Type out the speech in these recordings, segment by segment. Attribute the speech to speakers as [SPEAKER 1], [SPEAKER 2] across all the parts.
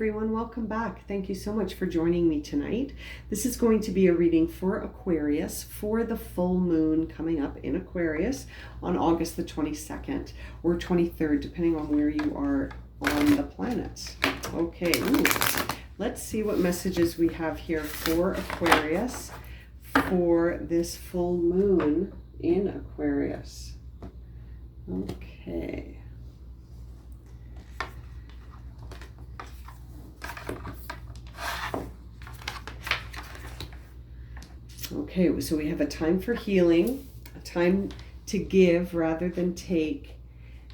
[SPEAKER 1] everyone, welcome back. Thank you so much for joining me tonight. This is going to be a reading for Aquarius for the full moon coming up in Aquarius on August the 22nd or 23rd, depending on where you are on the planet. Okay, let's see what messages we have here for Aquarius for this full moon in Aquarius. Okay. Okay, so we have a time for healing, a time to give rather than take,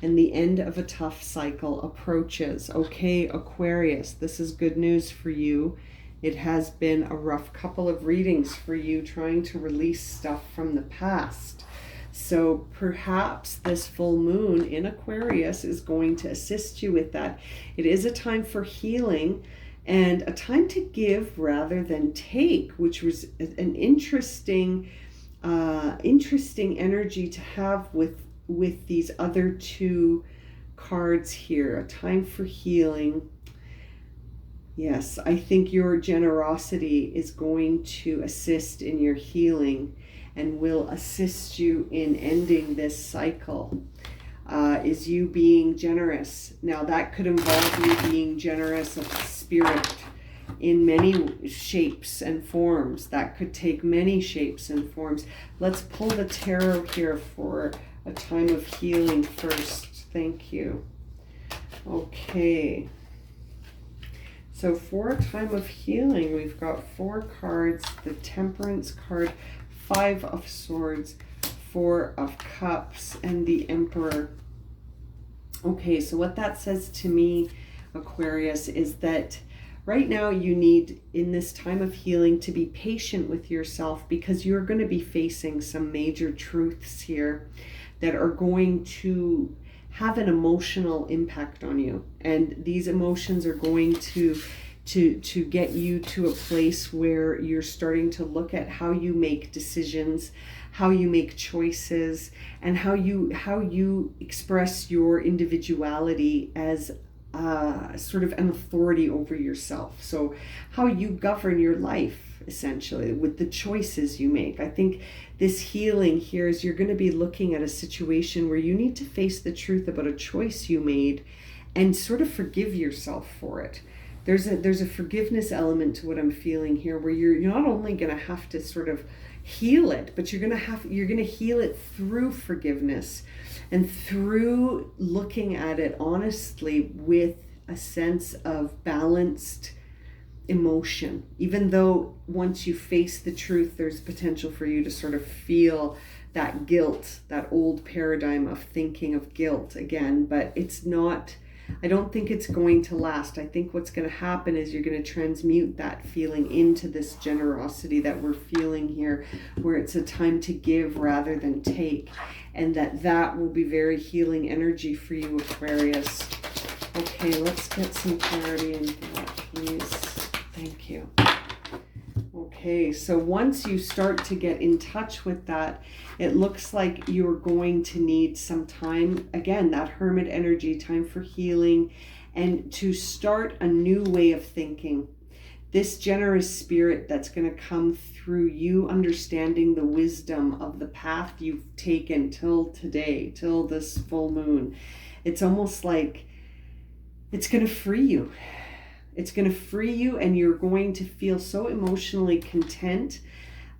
[SPEAKER 1] and the end of a tough cycle approaches. Okay, Aquarius, this is good news for you. It has been a rough couple of readings for you trying to release stuff from the past. So perhaps this full moon in Aquarius is going to assist you with that. It is a time for healing and a time to give rather than take, which was an interesting energy to have with these other two cards here. A time for healing. Yes, I think your generosity is going to assist in your healing and will assist you in ending this cycle. Is you being generous. Now that could involve you being generous of spirit in many shapes and forms. That could take many shapes and forms. Let's pull the tarot here for a time of healing first. Thank you. Okay. So for a time of healing, we've got 4 cards, the Temperance card, 5 of Swords, 4 of Cups, and the Emperor. Okay, so what that says to me, Aquarius, is that right now you need, in this time of healing, to be patient with yourself because you're going to be facing some major truths here that are going to have an emotional impact on you. And these emotions are going to get you to a place where you're starting to look at how you make decisions, how you make choices, and how you express your individuality as sort of an authority over yourself. So how you govern your life, essentially, with the choices you make. I think this healing here is you're going to be looking at a situation where you need to face the truth about a choice you made and sort of forgive yourself for it. There's a forgiveness element to what I'm feeling here, where you're not only going to have to sort of heal it, but you're going to heal it through forgiveness and through looking at it honestly with a sense of balanced emotion. Even though once you face the truth, there's potential for you to sort of feel that guilt, that old paradigm of thinking of guilt again, but it's not, I don't think it's going to last. I think what's going to happen is you're going to transmute that feeling into this generosity that we're feeling here, where it's a time to give rather than take, and that will be very healing energy for you, Aquarius. Okay, let's get some clarity into that, please. Thank you. Okay, so once you start to get in touch with that, it looks like you're going to need some time, again, that Hermit energy, time for healing, and to start a new way of thinking. This generous spirit that's going to come through you understanding the wisdom of the path you've taken till today, till this full moon. It's almost like it's going to free you. It's going to free you, and you're going to feel so emotionally content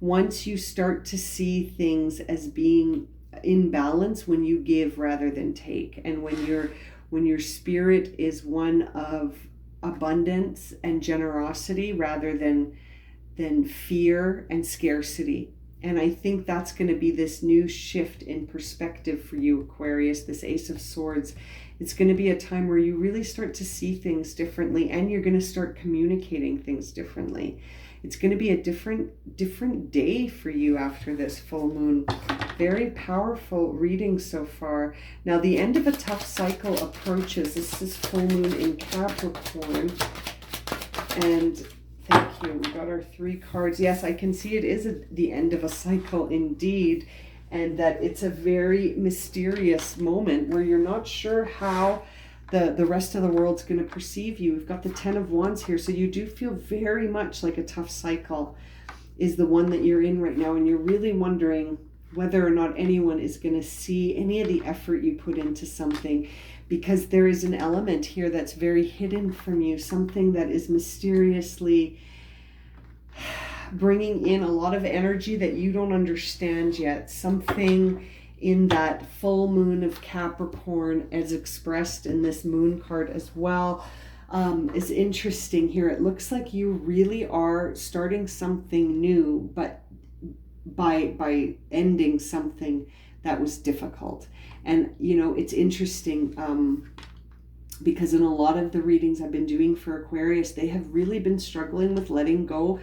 [SPEAKER 1] once you start to see things as being in balance when you give rather than take, and when your spirit is one of abundance and generosity rather than fear and scarcity. And I think that's going to be this new shift in perspective for you, Aquarius, this Ace of Swords. It's going to be a time where you really start to see things differently, and you're going to start communicating things differently. It's going to be a different day for you after this full moon. Very powerful reading so far. Now, the end of a tough cycle approaches. This is full moon in Capricorn. And thank you. We got our 3 cards. Yes, I can see it is the end of a cycle indeed. And that it's a very mysterious moment where you're not sure how the rest of the world's going to perceive you. We've got the 10 of Wands here. So you do feel very much like a tough cycle is the one that you're in right now. And you're really wondering whether or not anyone is going to see any of the effort you put into something, because there is an element here that's very hidden from you, something that is mysteriously bringing in a lot of energy that you don't understand yet. Something in that full moon of Capricorn, as expressed in this moon card as well, is interesting here. It looks like you really are starting something new, but by ending something that was difficult. And you know, it's interesting because in a lot of the readings I've been doing for Aquarius, they have really been struggling with letting go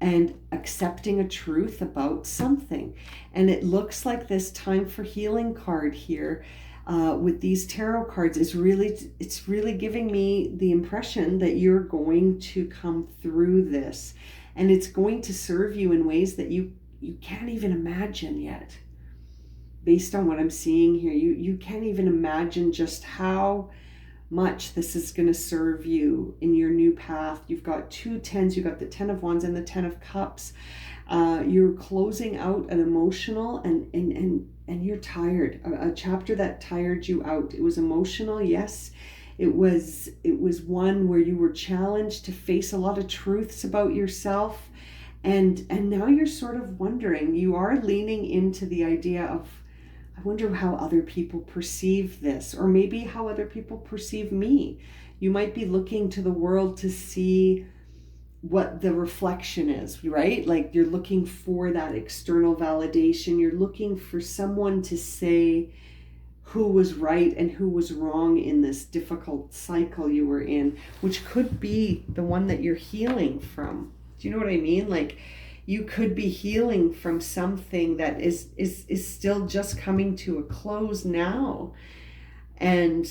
[SPEAKER 1] and accepting a truth about something. And it looks like this time for healing card here with these tarot cards is it's really giving me the impression that you're going to come through this, and it's going to serve you in ways that you can't even imagine yet. Based on what I'm seeing here, you can't even imagine just how much this is going to serve you in your new path. You've got 2 10s, you've got the 10 of Wands and the 10 of Cups. You're closing out an emotional and you're tired, a chapter that tired you out. It was emotional, yes. It was one where you were challenged to face a lot of truths about yourself, and now you're sort of wondering, you are leaning into the idea of, I wonder how other people perceive this, or maybe how other people perceive me. You might be looking to the world to see what the reflection is, right? Like you're looking for that external validation. You're looking for someone to say who was right and who was wrong in this difficult cycle you were in, which could be the one that you're healing from. Do you know what I mean? Like, you could be healing from something that is still just coming to a close now. And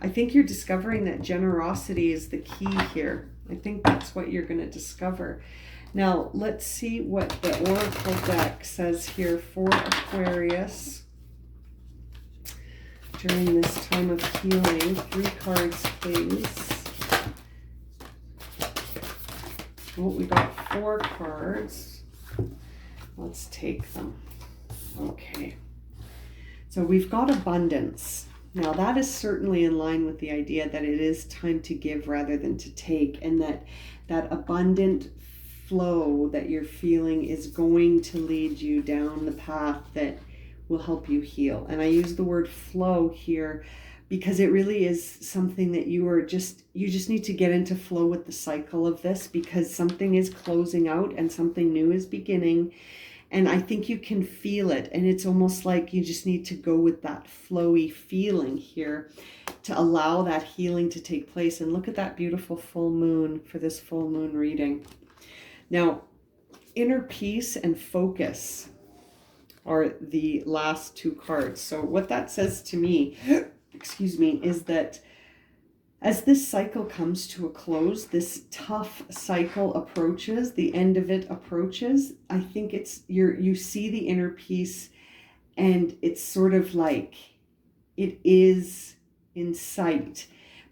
[SPEAKER 1] I think you're discovering that generosity is the key here. I think that's what you're going to discover. Now, let's see what the Oracle deck says here for Aquarius during this time of healing. 3 cards, please. Oh, we got 4 cards. Let's take them. Okay. So we've got abundance. Now that is certainly in line with the idea that it is time to give rather than to take, and that abundant flow that you're feeling is going to lead you down the path that will help you heal. And I use the word flow here because it really is something that you just need to get into flow with the cycle of this, because something is closing out and something new is beginning. And I think you can feel it. And it's almost like you just need to go with that flowy feeling here to allow that healing to take place. And look at that beautiful full moon for this full moon reading. Now, inner peace and focus are the last 2 cards. So what that says to me, excuse me, is that as this cycle comes to a close, this tough cycle approaches, the end of it approaches, I think you see the inner peace, and it's sort of like it is in sight.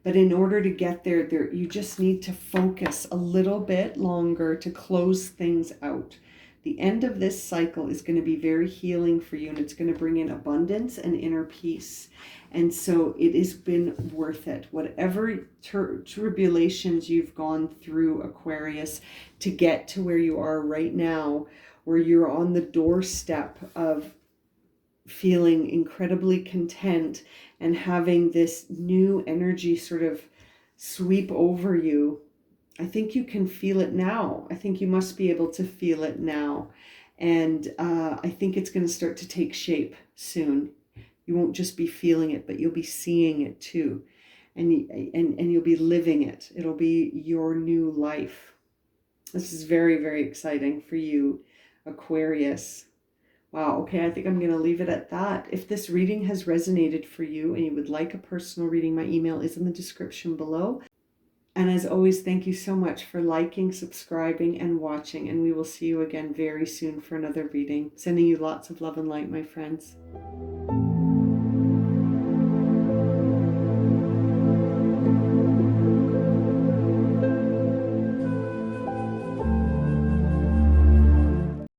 [SPEAKER 1] But in order to get there, you just need to focus a little bit longer to close things out. The end of this cycle is going to be very healing for you, and it's going to bring in abundance and inner peace. And so it has been worth it. Whatever tribulations you've gone through, Aquarius, to get to where you are right now, where you're on the doorstep of feeling incredibly content and having this new energy sort of sweep over you, I think you can feel it now. I think you must be able to feel it now. And I think it's going to start to take shape soon. You won't just be feeling it, but you'll be seeing it too. And you'll be living it. It'll be your new life. This is very, very exciting for you, Aquarius. Wow, okay, I think I'm going to leave it at that. If this reading has resonated for you and you would like a personal reading, my email is in the description below. And as always, thank you so much for liking, subscribing, and watching. And we will see you again very soon for another reading. Sending you lots of love and light, my friends.